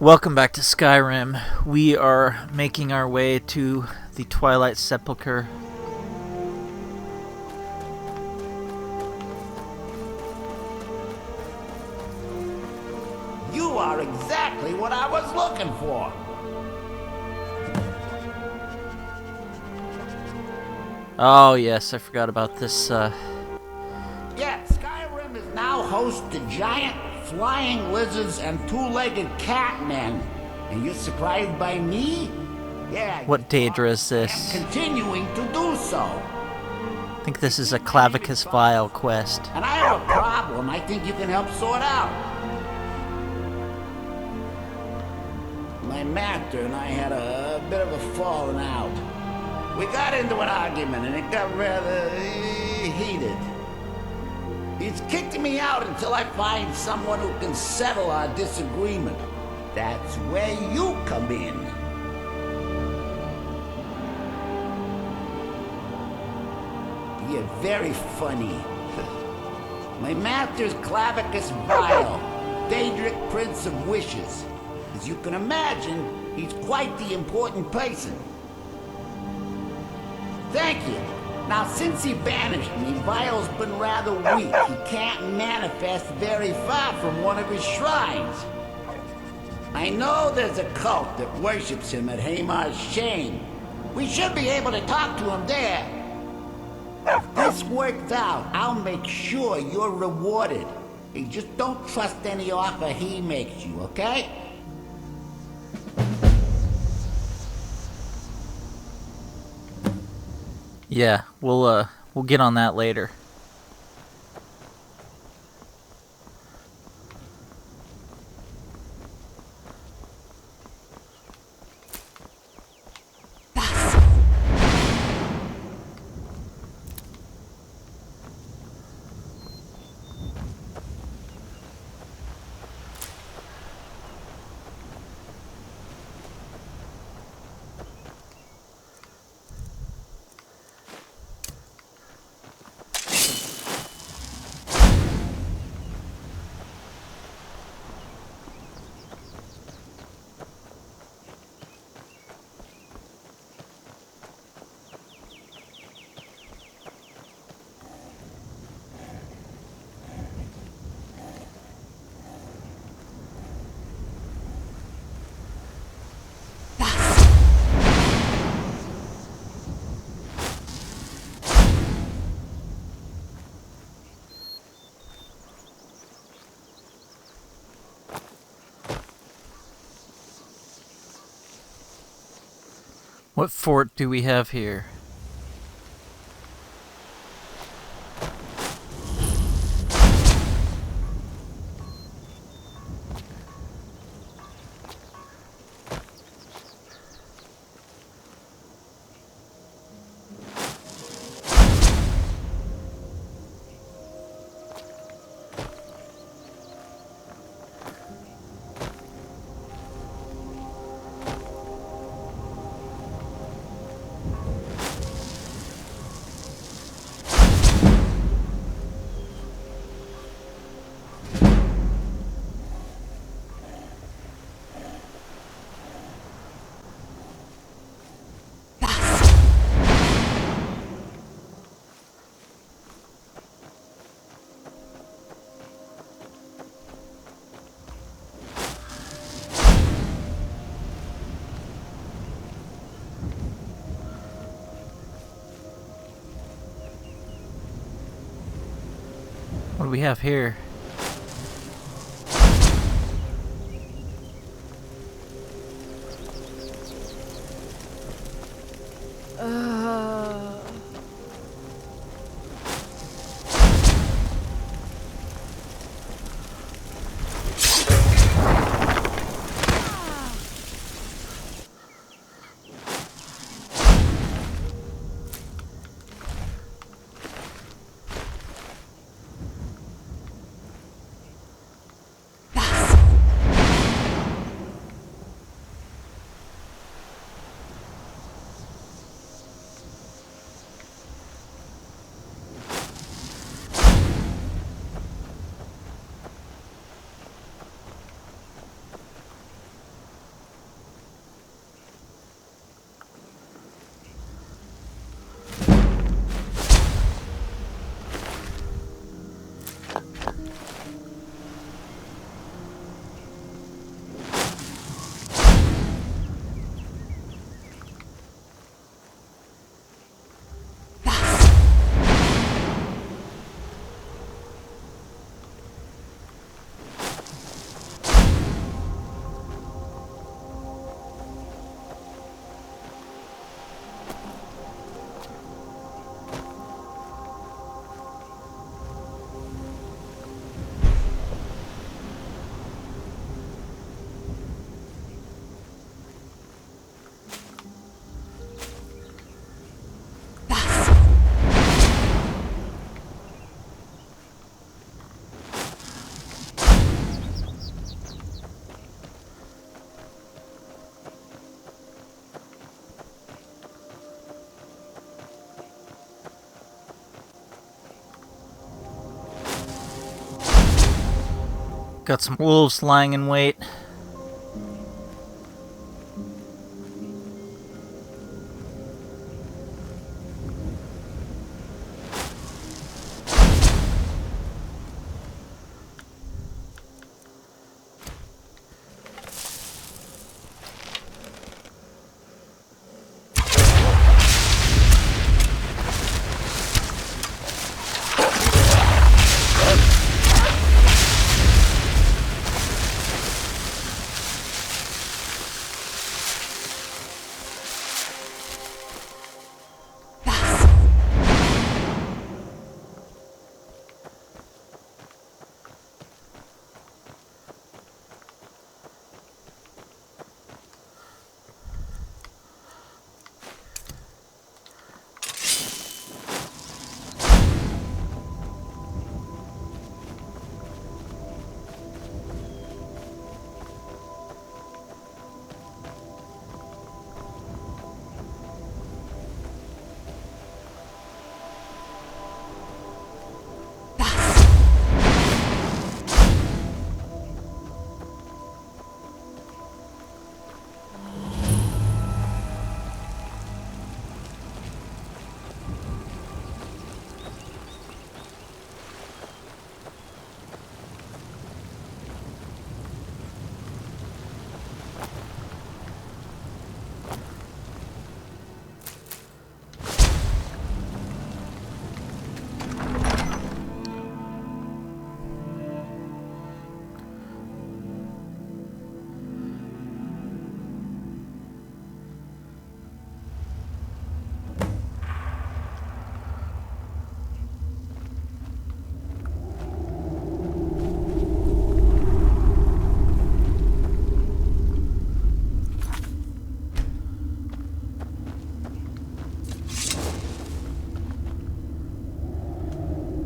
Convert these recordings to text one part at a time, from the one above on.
Welcome back to Skyrim. We are making our way to the Twilight Sepulchre. You are exactly what I was looking for. Oh yes, I forgot about this. Yeah, Skyrim is now host to giant flying lizards and two-legged catmen. And you're surprised by me? Yeah. What Daedra is this? I'm continuing to do so. I think this is a Clavicus Vial quest. And I have a problem I think you can help sort out. My master and I had a bit of a falling out. We got into an argument and it got rather heated. He's kicked me out until I find someone who can settle our disagreement. That's where you come in. You're very funny. My master's Clavicus Vial, Daedric Prince of Wishes. As you can imagine, he's quite the important person. Thank you. Now, since he banished me, Vial's been rather weak. He can't manifest very far from one of his shrines. I know there's a cult that worships him at Hamar's Shane. We should be able to talk to him there. If this works out, I'll make sure you're rewarded. You just don't trust any offer he makes you, okay? Yeah, we'll get on that later. What fort do we have here? What do we have here? Got some wolves lying in wait.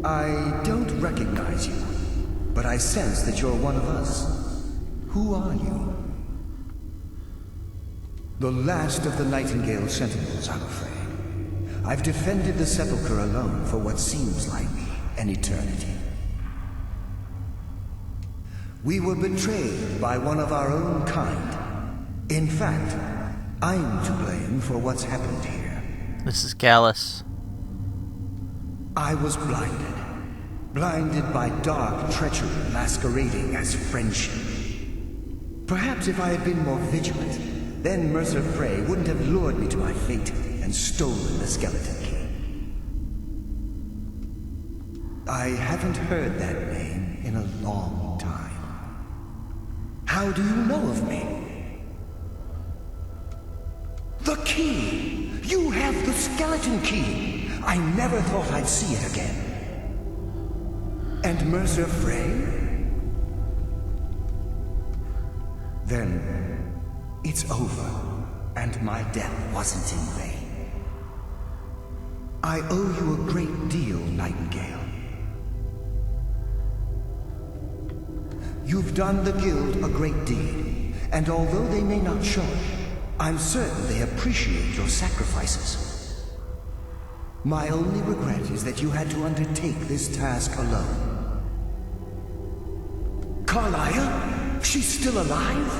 I don't recognize you, but I sense that you're one of us. Who are you? The last of the Nightingale Sentinels, I'm afraid. I've defended the Sepulchre alone for what seems like an eternity. We were betrayed by one of our own kind. In fact, I'm to blame for what's happened here. This is Gallus. I was blinded by dark treachery masquerading as friendship. Perhaps if I had been more vigilant, then Mercer Frey wouldn't have lured me to my fate and stolen the skeleton key. I haven't heard that name in a long time. How do you know of me? The key! You have the skeleton key! I never thought I'd see it again. And Mercer Frey? Then it's over, and my death wasn't in vain. I owe you a great deal, Nightingale. You've done the Guild a great deed, and although they may not show it, I'm certain they appreciate your sacrifices. My only regret is that you had to undertake this task alone. Karliah? She's still alive?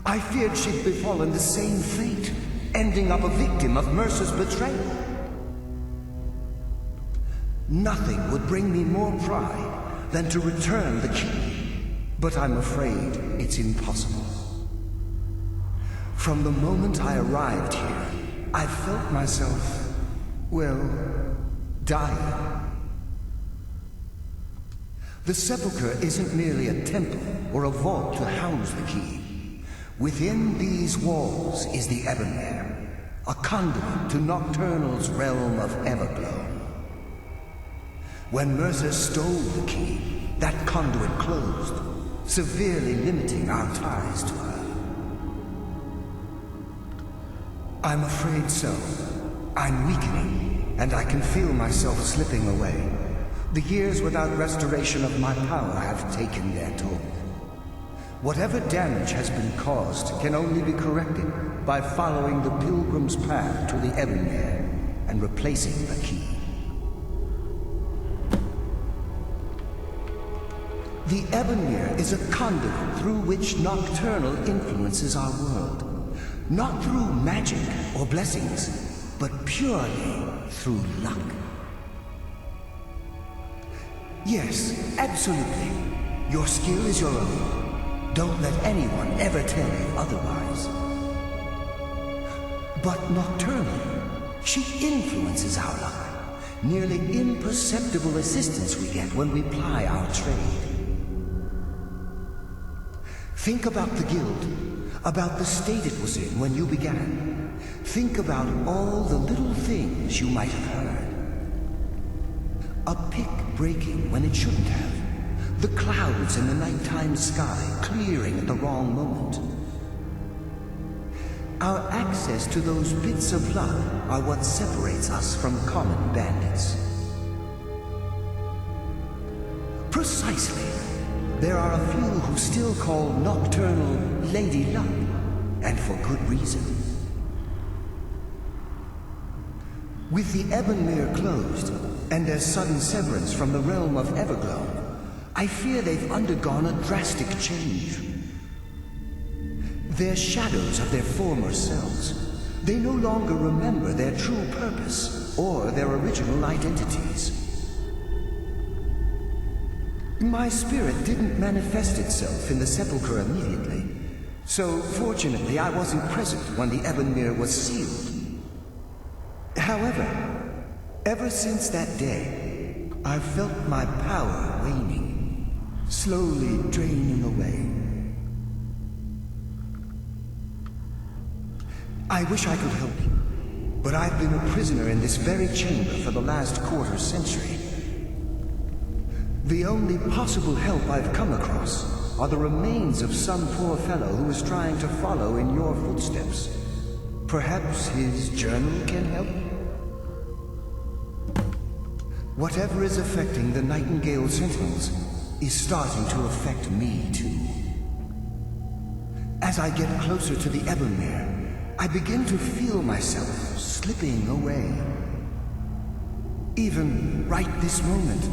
I feared she'd befallen the same fate, ending up a victim of Mercer's betrayal. Nothing would bring me more pride than to return the key, but I'm afraid it's impossible. From the moment I arrived here, I felt myself, well, dying. The Sepulchre isn't merely a temple or a vault to house the key. Within these walls is the Evergloam, a conduit to Nocturnal's realm of Evergloam. When Mercer stole the key, that conduit closed, severely limiting our ties to her. I'm afraid so. I'm weakening, and I can feel myself slipping away. The years without restoration of my power have taken their toll. Whatever damage has been caused can only be corrected by following the Pilgrim's path to the Evergloam and replacing the key. The Ebonmere is a conduit through which Nocturnal influences our world. Not through magic or blessings, but purely through luck. Yes, absolutely. Your skill is your own. Don't let anyone ever tell you otherwise. But Nocturnal, she influences our luck. Nearly imperceptible assistance we get when we ply our trade. Think about the guild, about the state it was in when you began. Think about all the little things you might have heard. A pick breaking when it shouldn't have. The clouds in the nighttime sky clearing at the wrong moment. Our access to those bits of luck are what separates us from common bandits. Precisely. There are a few who still call Nocturnal Lady Luck, and for good reason. With the Ebonmere closed, and their sudden severance from the realm of Evergloam, I fear they've undergone a drastic change. They're shadows of their former selves. They no longer remember their true purpose or their original identities. My spirit didn't manifest itself in the sepulchre immediately, so fortunately I wasn't present when the Ebonmere was sealed. However, ever since that day, I've felt my power waning, slowly draining away. I wish I could help you, but I've been a prisoner in this very chamber for the last quarter century. The only possible help I've come across are the remains of some poor fellow who is trying to follow in your footsteps. Perhaps his journal can help? Whatever is affecting the Nightingale Sentinels is starting to affect me too. As I get closer to the Ebonmere, I begin to feel myself slipping away. Even right this moment,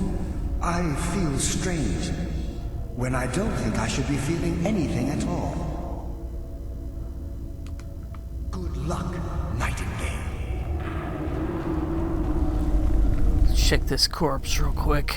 I feel strange, when I don't think I should be feeling anything at all. Good luck, Nightingale. Check this corpse real quick.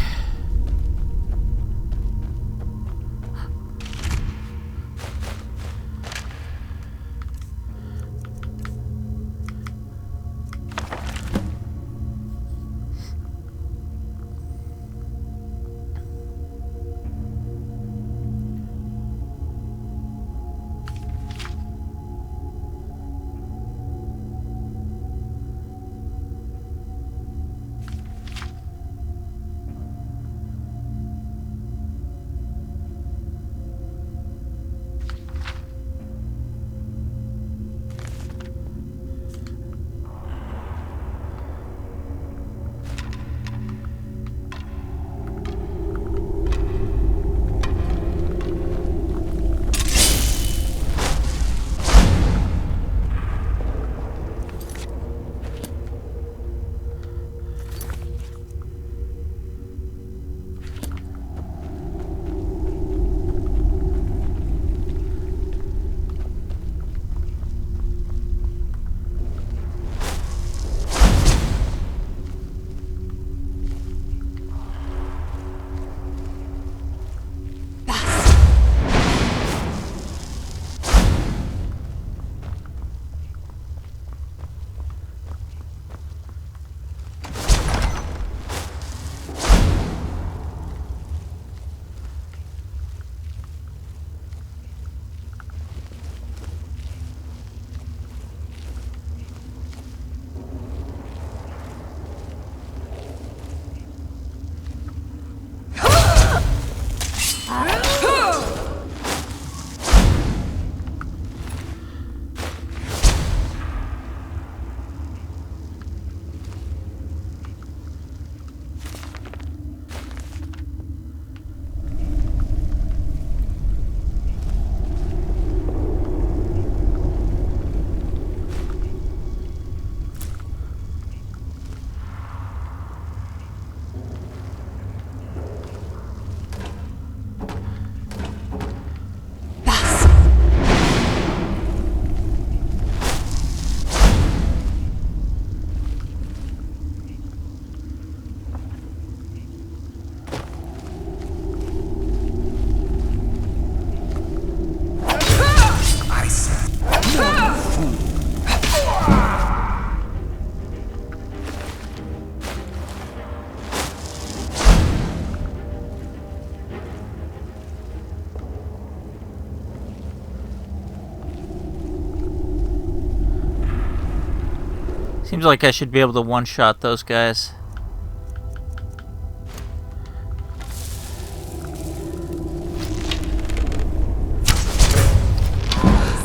Seems like I should be able to one-shot those guys.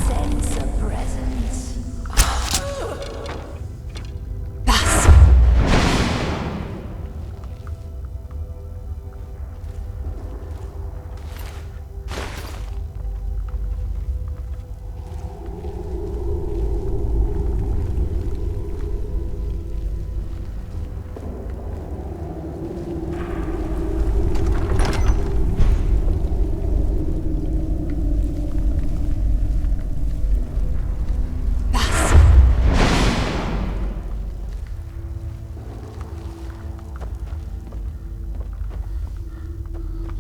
Sense a presence. Thus.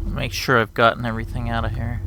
Make sure I've gotten everything out of here.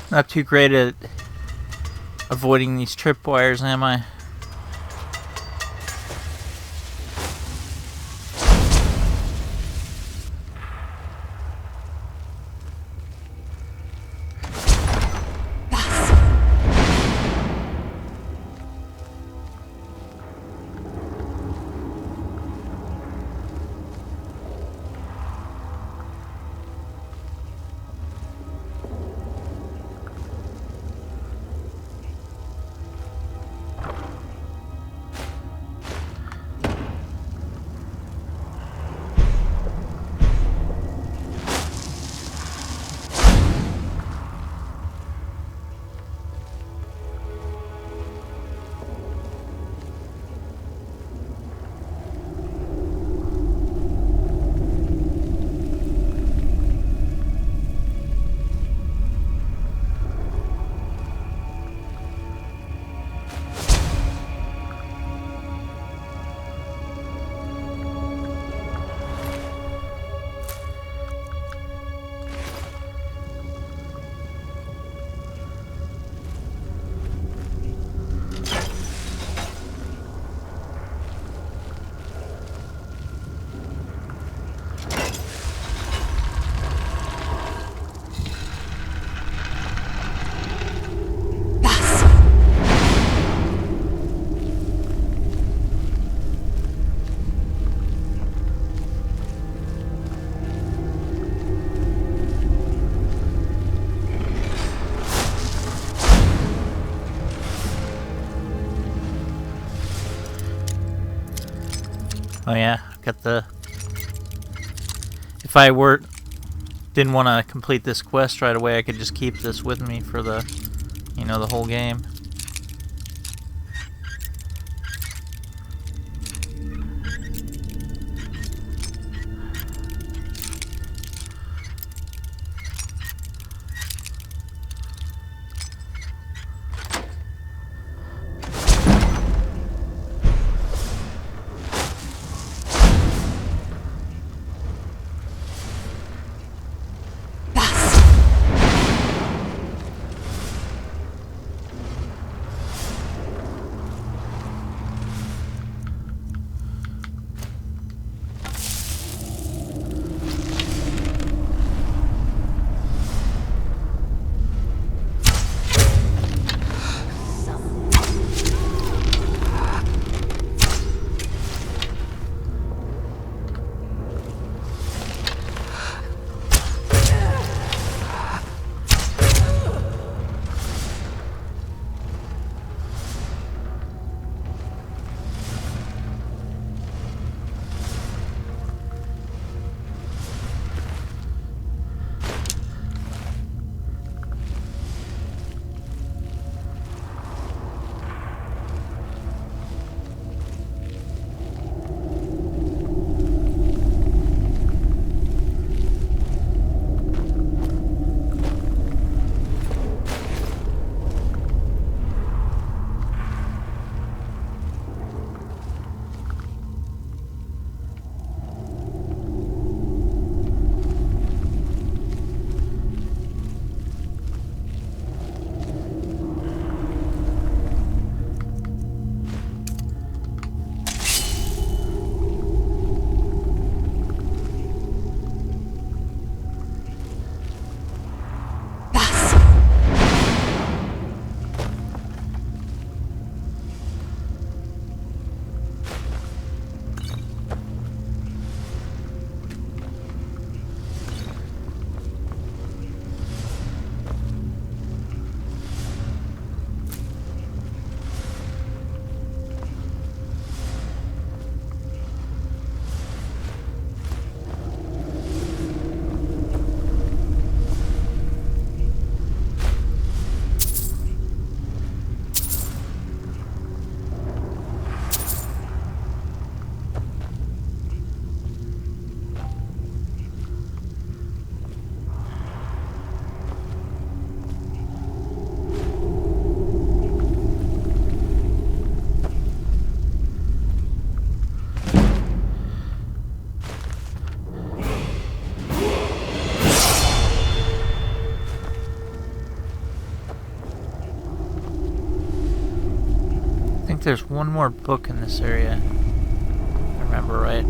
Not too great at avoiding these tripwires, am I? Oh yeah, got the... If I didn't want to complete this quest right away, I could just keep this with me for the, the whole game. I think there's one more book in this area, if I remember right.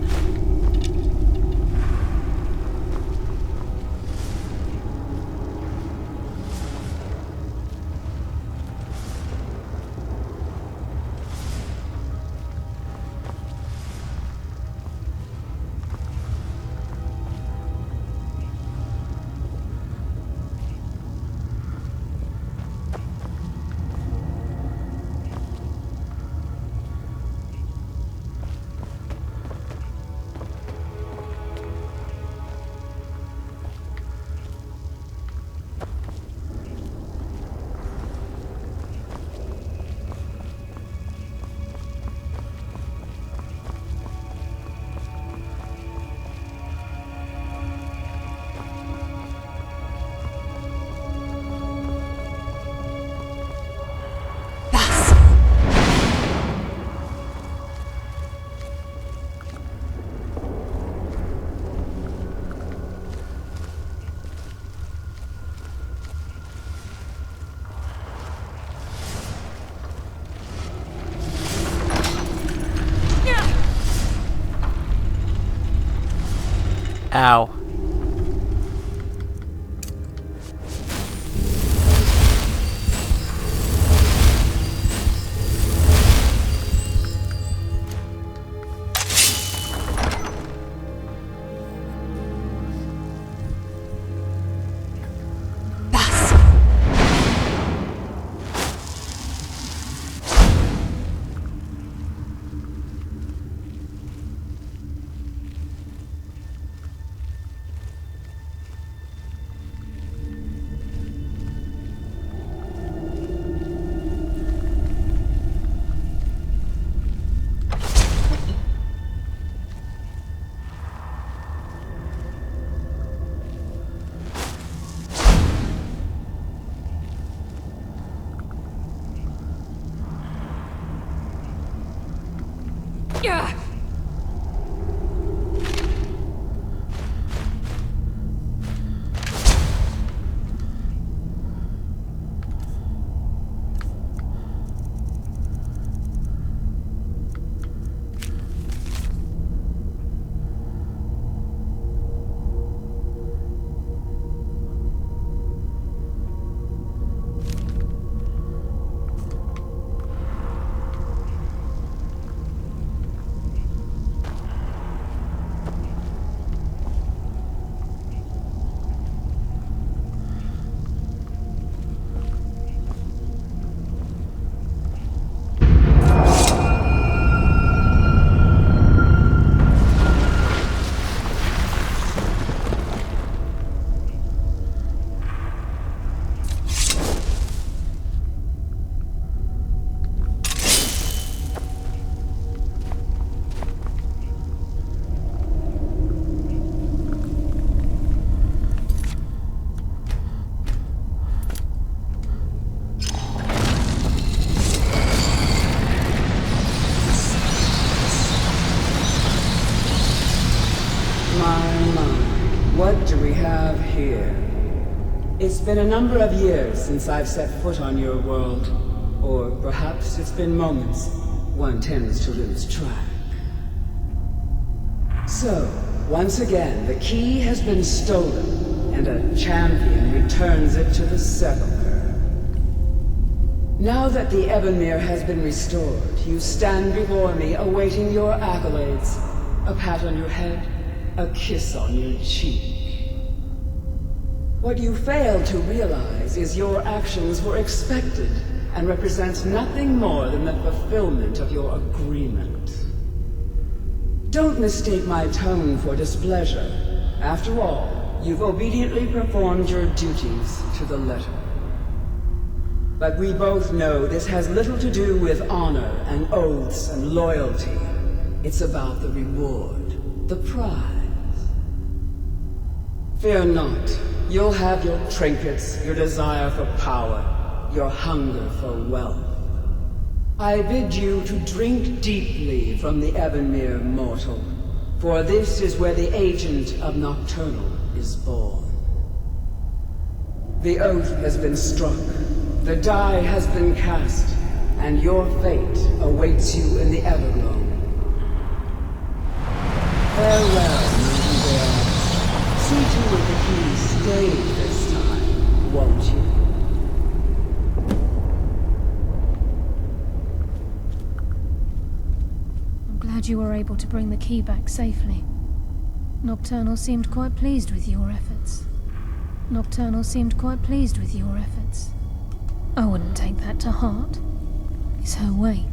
Ow. What do we have here? It's been a number of years since I've set foot on your world. Or perhaps it's been moments. One tends to lose track. So, once again, the key has been stolen, and a champion returns it to the Sepulchre. Now that the Ebonmere has been restored, you stand before me awaiting your accolades. A pat on your head, a kiss on your cheek. What you fail to realize is your actions were expected and represent nothing more than the fulfillment of your agreement. Don't mistake my tone for displeasure. After all, you've obediently performed your duties to the letter. But we both know this has little to do with honor and oaths and loyalty. It's about the reward, the prize. Fear not. You'll have your trinkets, your desire for power, your hunger for wealth. I bid you to drink deeply from the Ebonmere mortal, for this is where the agent of Nocturnal is born. The oath has been struck, the die has been cast, and your fate awaits you in the Evergloam. Farewell, Nightingale. See to it the key stays this time, won't you? I'm glad you were able to bring the key back safely. Nocturnal seemed quite pleased with your efforts. I wouldn't take that to heart. It's her way.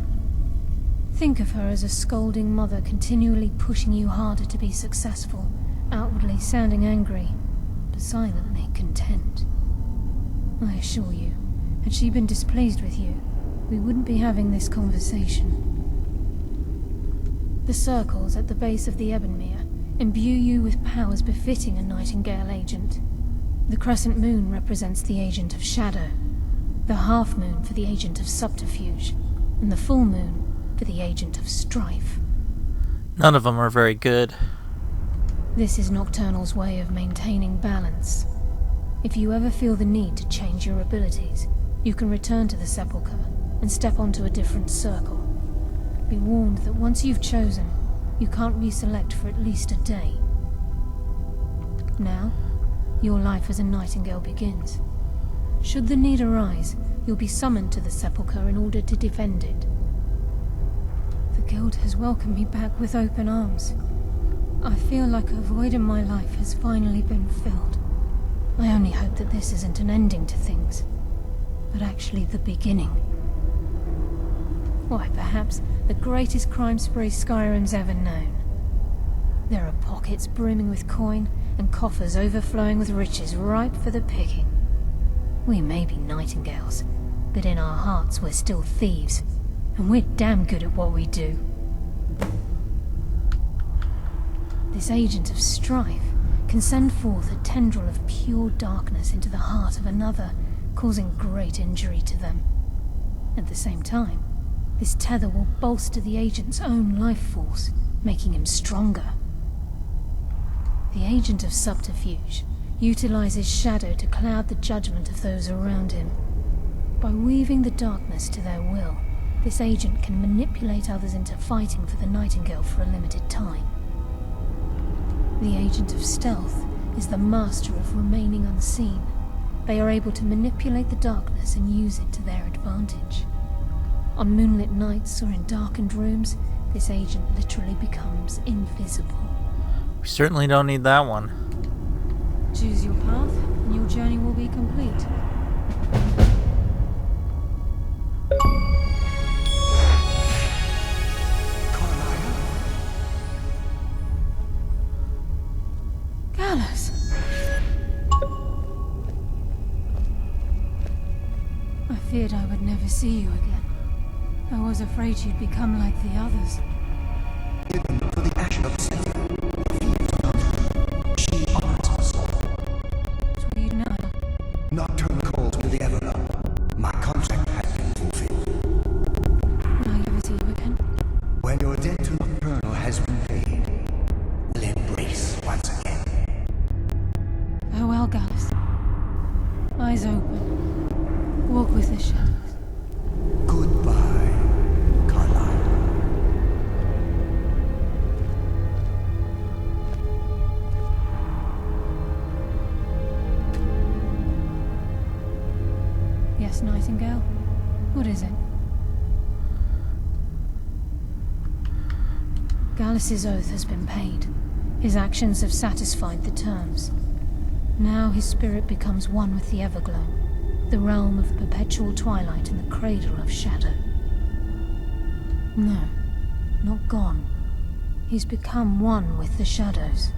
Think of her as a scolding mother continually pushing you harder to be successful, outwardly sounding angry, but silently content. I assure you, had she been displeased with you, we wouldn't be having this conversation. The circles at the base of the Ebonmere imbue you with powers befitting a Nightingale agent. The crescent moon represents the agent of shadow, the half moon for the agent of subterfuge, and the full moon for the agent of strife. None of them are very good. This is Nocturnal's way of maintaining balance. If you ever feel the need to change your abilities, you can return to the Sepulchre and step onto a different circle. Be warned that once you've chosen, you can't reselect for at least a day. Now, your life as a Nightingale begins. Should the need arise, you'll be summoned to the Sepulchre in order to defend it. The Guild has welcomed me back with open arms. I feel like a void in my life has finally been filled. I only hope that this isn't an ending to things, but actually the beginning. Why, perhaps the greatest crime spree Skyrim's ever known. There are pockets brimming with coin and coffers overflowing with riches ripe for the picking. We may be Nightingales, but in our hearts we're still thieves, and we're damn good at what we do. This agent of strife can send forth a tendril of pure darkness into the heart of another, causing great injury to them. At the same time, This tether will bolster the agent's own life force, making him stronger. The agent of subterfuge utilizes shadow to cloud the judgment of those around him. By weaving the darkness to their will, this agent can manipulate others into fighting for the Nightingale for a limited time. The agent of stealth is the master of remaining unseen. They are able to manipulate the darkness and use it to their advantage. On moonlit nights or in darkened rooms, this agent literally becomes invisible. We certainly don't need that one. Choose your path, and your journey will be complete. Karliah? Gallus! I feared I would never see you again. I was afraid you'd become like the others. Hidden for the action of Sylvia. She honors us. What do you know? Nocturnal calls me the Evergloam. My contract has been fulfilled. Will I ever see you again? When your debt to Nocturnal has been paid, we'll embrace once again. Farewell, Gallus. Eyes open. Walk with the shadows. Goodbye, Karliah. Yes, Nightingale? What is it? Gallus's oath has been paid. His actions have satisfied the terms. Now his spirit becomes one with the Evergloam, the realm of perpetual twilight and the cradle of shadow. No, not gone. He's become one with the shadows.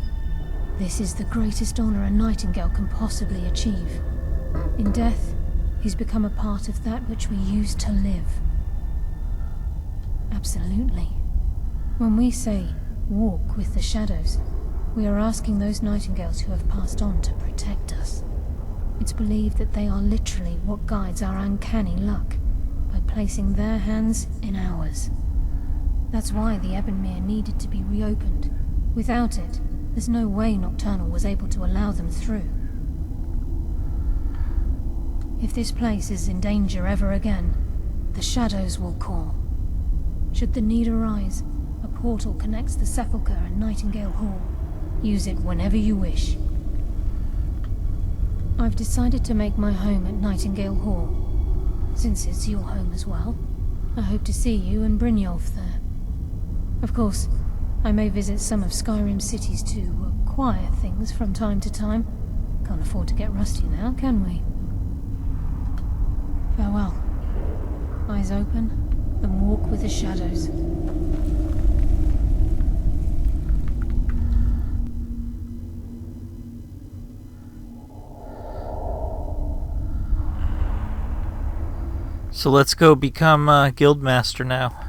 This is the greatest honor a Nightingale can possibly achieve. In death, he's become a part of that which we used to live. Absolutely. When we say, walk with the shadows, we are asking those Nightingales who have passed on to protect us. It's believed that they are literally what guides our uncanny luck, by placing their hands in ours. That's why the Ebonmere needed to be reopened. Without it, there's no way Nocturnal was able to allow them through. If this place is in danger ever again, the shadows will call. Should the need arise, a portal connects the Sepulchre and Nightingale Hall. Use it whenever you wish. I've decided to make my home at Nightingale Hall. Since it's your home as well, I hope to see you and Brynjolf there. Of course, I may visit some of Skyrim cities to acquire things from time to time. Can't afford to get rusty now, can we? Farewell. Eyes open, and walk with the shadows. So let's go become Guildmaster now.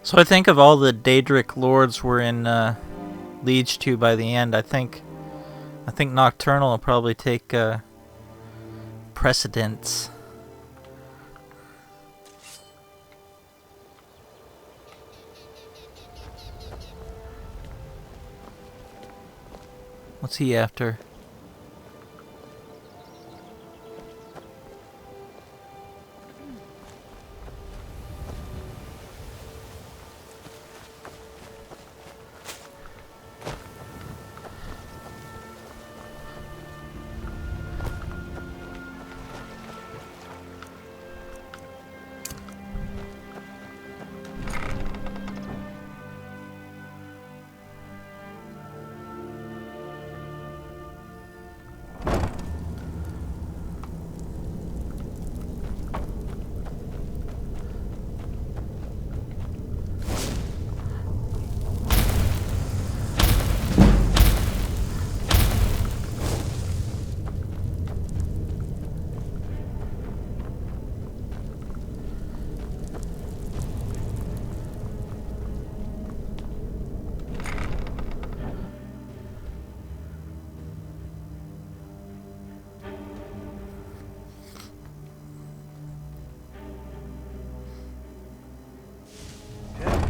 So I think of all the Daedric lords we're in liege to by the end, I think Nocturnal will probably take precedence. What's he after?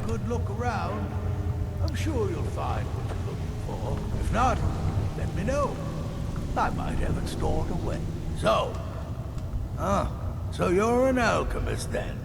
Good look around. I'm sure you'll find what you're looking for. If not, let me know. I might have it stored away. So you're an alchemist then?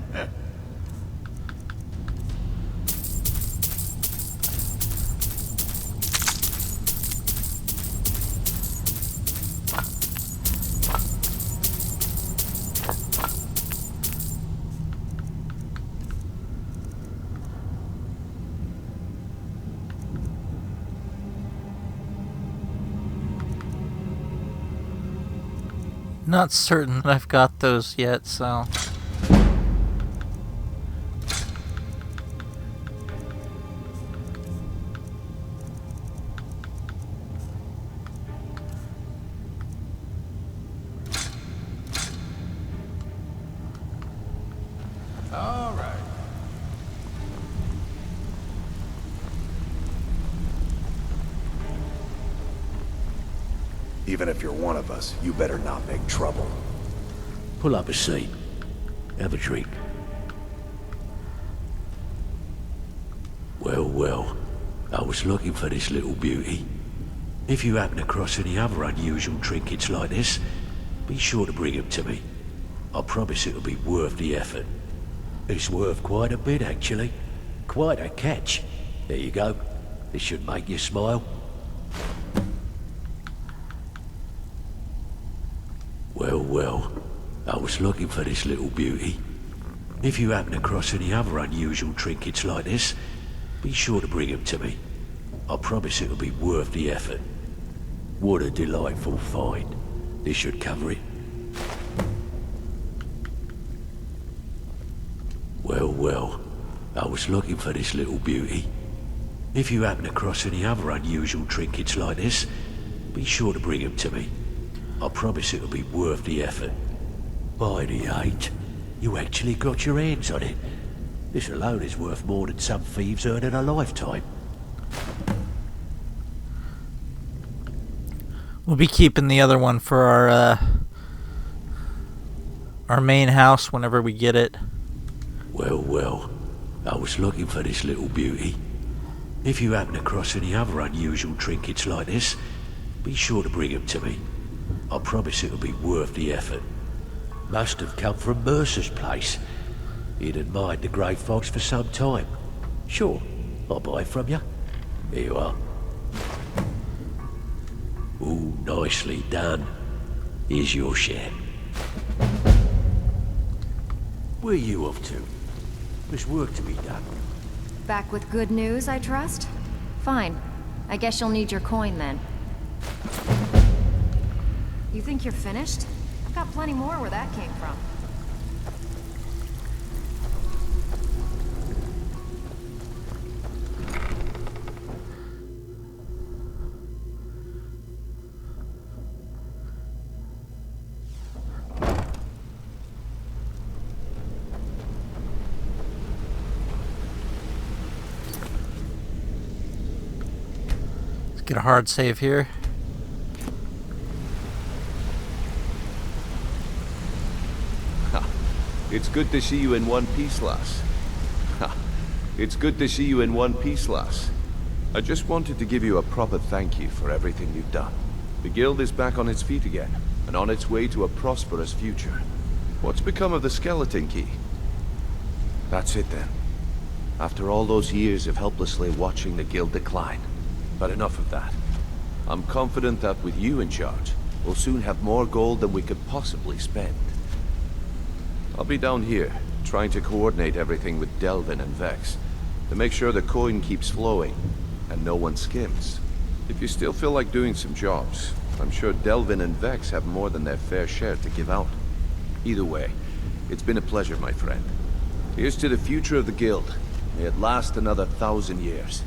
Not certain that I've got those yet, so... All right. Even if you're one of us, you better not make trouble. Pull up a seat. Have a drink. Well, I was looking for this little beauty. If you happen across any other unusual trinkets like this, be sure to bring them to me. I promise it'll be worth the effort. It's worth quite a bit, actually. Quite a catch. There you go. This should make you smile. Well, I was looking for this little beauty. If you happen across any other unusual trinkets like this, be sure to bring them to me. I promise it'll be worth the effort. What a delightful find. This should cover it. Well, I was looking for this little beauty. If you happen across any other unusual trinkets like this, be sure to bring them to me. I promise it'll be worth the effort. By the 8, you actually got your hands on it. This alone is worth more than some thieves earn in a lifetime. We'll be keeping the other one for our main house whenever we get it. Well, I was looking for this little beauty. If you happen across any other unusual trinkets like this, be sure to bring them to me. I promise it'll be worth the effort. Must have come from Mercer's place. He'd admired the grey fox for some time. Sure, I'll buy it from you. Here you are. Ooh, nicely done. Here's your share. Where are you off to? There's work to be done. Back with good news, I trust? Fine. I guess you'll need your coin then. You think you're finished? I've got plenty more where that came from. Let's get a hard save here. It's good to see you in one piece, lass. It's good to see you in one piece, lass. I just wanted to give you a proper thank you for everything you've done. The guild is back on its feet again, and on its way to a prosperous future. What's become of the skeleton key? That's it then. After all those years of helplessly watching the guild decline. But enough of that. I'm confident that with you in charge, we'll soon have more gold than we could possibly spend. I'll be down here, trying to coordinate everything with Delvin and Vex, to make sure the coin keeps flowing, and no one skims. If you still feel like doing some jobs, I'm sure Delvin and Vex have more than their fair share to give out. Either way, it's been a pleasure, my friend. Here's to the future of the guild. May it last another 1,000 years.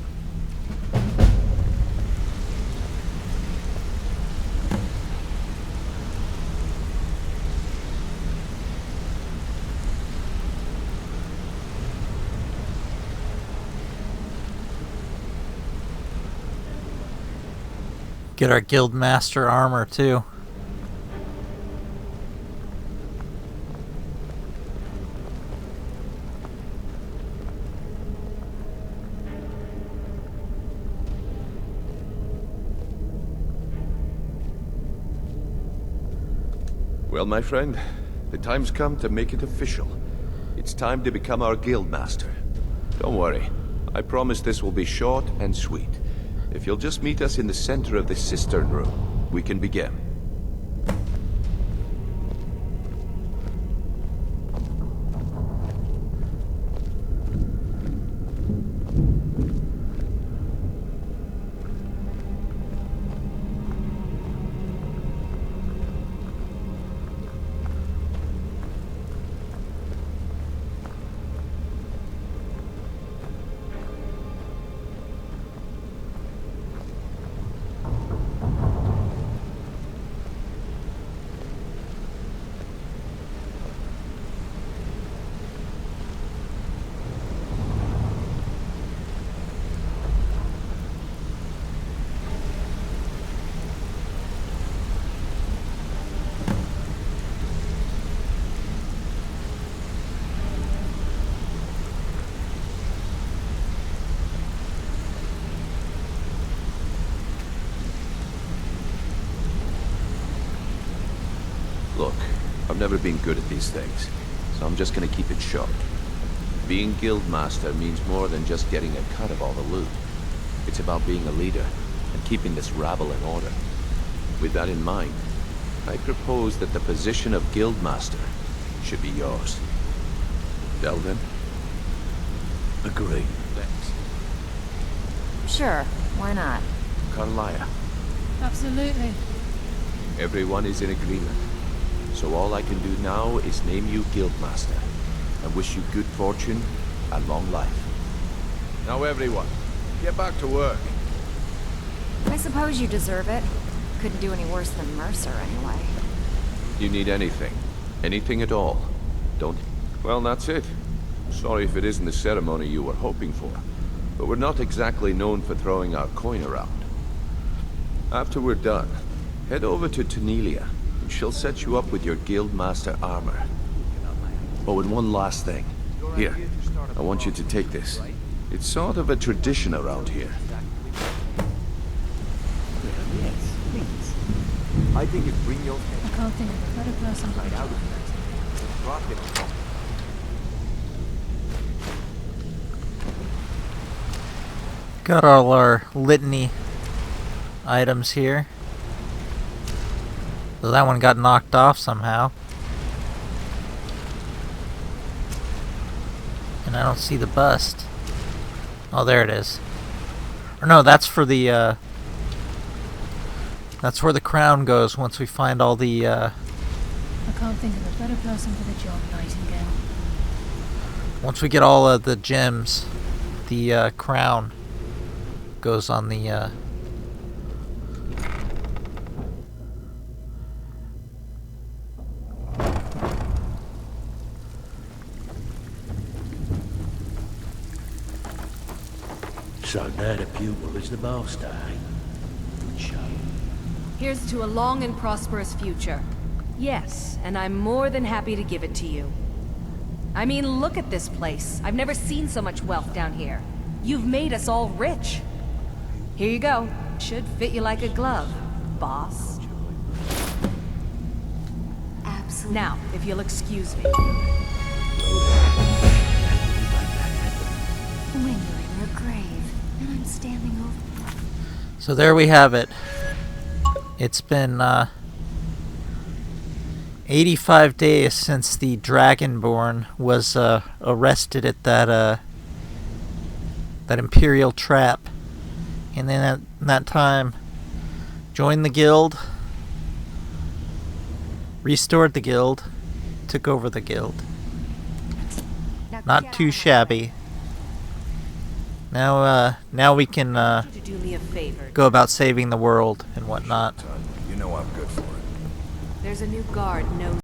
Get our guild master armor too. Well, my friend, the time's come to make it official. It's time to become our guild master. Don't worry, I promise this will be short and sweet. If you'll just meet us in the center of this cistern room, we can begin. Look, I've never been good at these things, so I'm just gonna keep it short. Being guildmaster means more than just getting a cut of all the loot. It's about being a leader and keeping this rabble in order. With that in mind, I propose that the position of guildmaster should be yours. Delvin? Agree. Thanks. Sure, why not? Karliah. Absolutely. Everyone is in agreement. So all I can do now is name you guildmaster and wish you good fortune and long life. Now everyone, get back to work. I suppose you deserve it. Couldn't do any worse than Mercer, anyway. You need anything. Anything at all. Don't... Well, that's it. Sorry if it isn't the ceremony you were hoping for, but we're not exactly known for throwing our coin around. After we're done, head over to Tunelia, and she'll set you up with your guildmaster armor. Oh, and one last thing. Here, I want you to take this. It's sort of a tradition around here. Yes, please. I think if Brynjolf I can't think of a better person to find out of it, drop it. Got all our litany items here. So that one got knocked off somehow. And I don't see the bust. Oh, there it is. Or no, that's for the, that's where the crown goes once we find all the, I can't think of a better person for the job, Nightingale. once we get all of the gems, the, crown goes on the, So now the pupil is the master, eh? Good show. Here's to a long and prosperous future. Yes, and I'm more than happy to give it to you. I mean, look at this place. I've never seen so much wealth down here. You've made us all rich. Here you go. Should fit you like a glove, boss. Absolutely. Now, if you'll excuse me. When you're in your grave, and I'm standing over. So there we have it. It's been 85 days since the Dragonborn was arrested at that Imperial trap. And then at that time, joined the guild, restored the guild, took over the guild. Not too shabby. Now we can Do me a favor. go about saving the world and whatnot. You know I'm good for it. There's a new guard knows